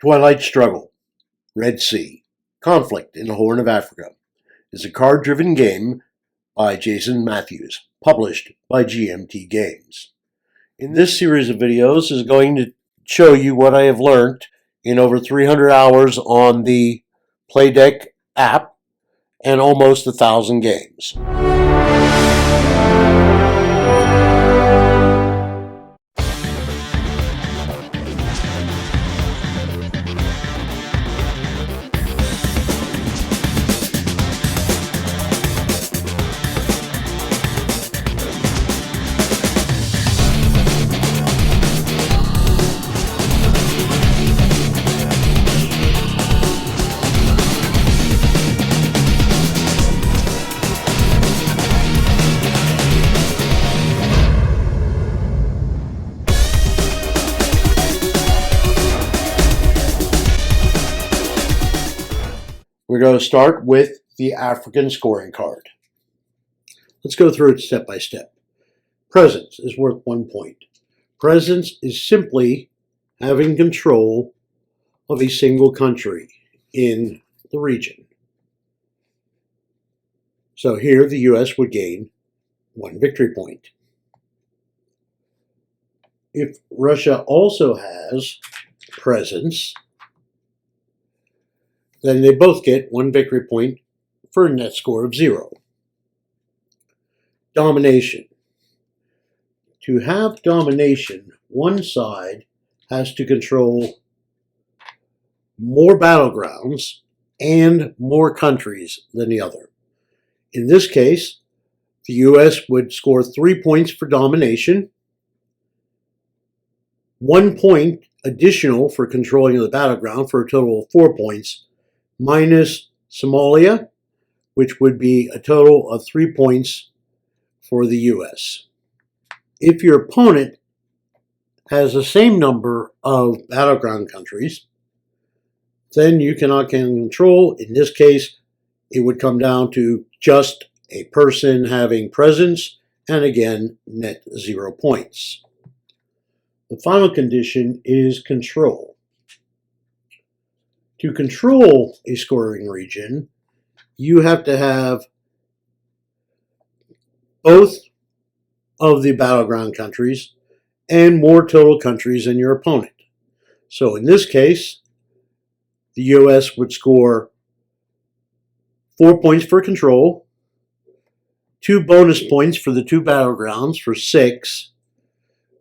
Twilight Struggle Red Sea Conflict in the Horn of Africa is a card-driven game by Jason Matthews, published by GMT Games. In this series of videos is going to show you what I have learned in over 300 hours on the Playdeck app and almost 1,000 games. We're going to start with the African scoring card. Let's go through it step by step. Presence is worth 1 point. Presence is simply having control of a single country in the region. So here the US would gain 1 victory point. If Russia also has presence, then they both get 1 victory point for a net score of 0. Domination. To have domination, one side has to control more battlegrounds and more countries than the other. In this case, the US would score 3 points for domination, 1 point additional for controlling the battleground for a total of 4 points, minus Somalia, which would be a total of 3 points for the US. If your opponent has the same number of battleground countries, then you cannot gain control. In this case, it would come down to just a person having presence, and again, net 0 points. The final condition is control. To control a scoring region, you have to have both of the battleground countries and more total countries than your opponent. So in this case, the US would score 4 points for control, 2 bonus points for the 2 battlegrounds for 6,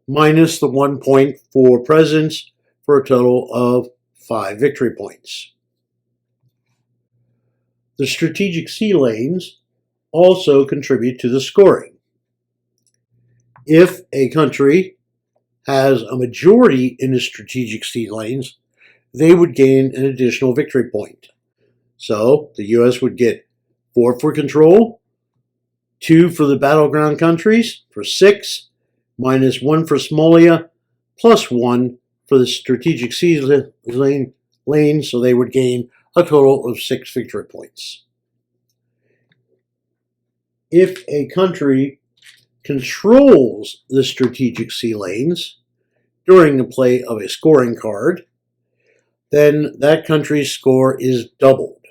minus the 1 point for presence for a total of 5 victory points. The strategic sea lanes also contribute to the scoring. If a country has a majority in the strategic sea lanes, they would gain an additional victory point. So the US would get 4 for control, 2 for the battleground countries for 6, minus 1 for Somalia, plus 1 for the strategic sea lane, so they would gain a total of 6 victory points. If a country controls the strategic sea lanes during the play of a scoring card, then that country's score is doubled.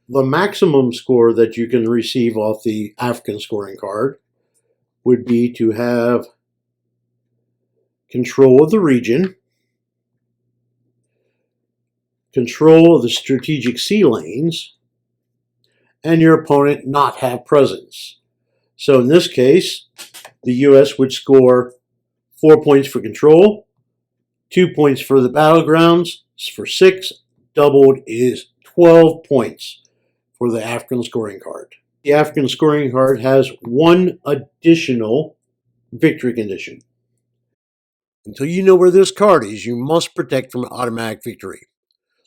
The maximum score that you can receive off the African scoring card would be to have control of the region, control of the strategic sea lanes, and your opponent not have presence. So in this case, the US would score 4 points for control, 2 points for the battlegrounds for 6, doubled is 12 points for the African scoring card. The African scoring card has 1 additional victory condition. Until you know where this card is, you must protect from automatic victory.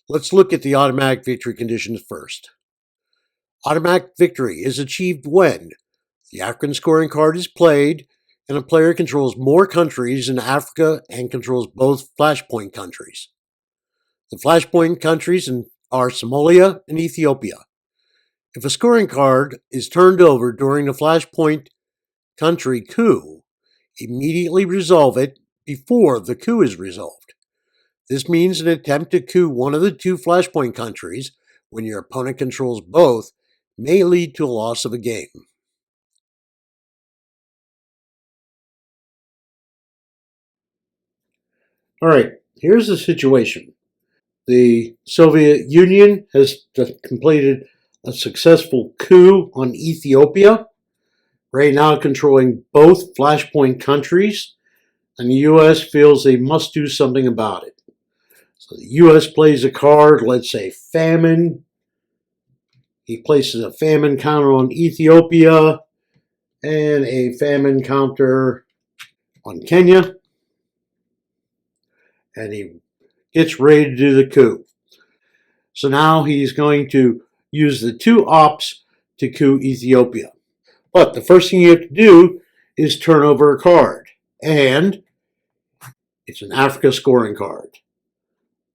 Let's look at the automatic victory conditions first. Automatic victory is achieved when the African scoring card is played and a player controls more countries in Africa and controls both flashpoint countries. The flashpoint countries are Somalia and Ethiopia. If a scoring card is turned over during the flashpoint country coup, immediately resolve it before the coup is resolved. This means an attempt to coup one of the two flashpoint countries when your opponent controls both may lead to a loss of a game. All right, here's the situation. The Soviet Union has completed a successful coup on Ethiopia, right now controlling both flashpoint countries, and the U.S. feels they must do something about it. So the U.S. plays a card, let's say famine. He places a famine counter on Ethiopia and a famine counter on Kenya, and he gets ready to do the coup. So now he's going to use the two ops to coup Ethiopia. But the first thing you have to do is turn over a card, and it's an Africa scoring card.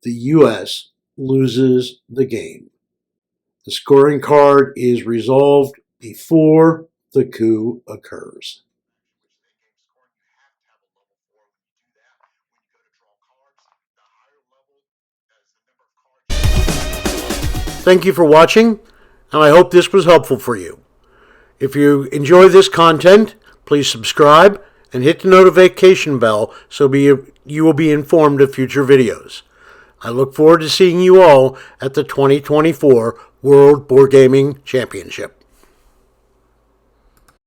The U.S. loses the game. The scoring card is resolved before the coup occurs. Thank you for watching, and I hope this was helpful for you. If you enjoy this content, please subscribe and hit the notification bell so you will be informed of future videos. I look forward to seeing you all at the 2024 World Board Gaming Championship.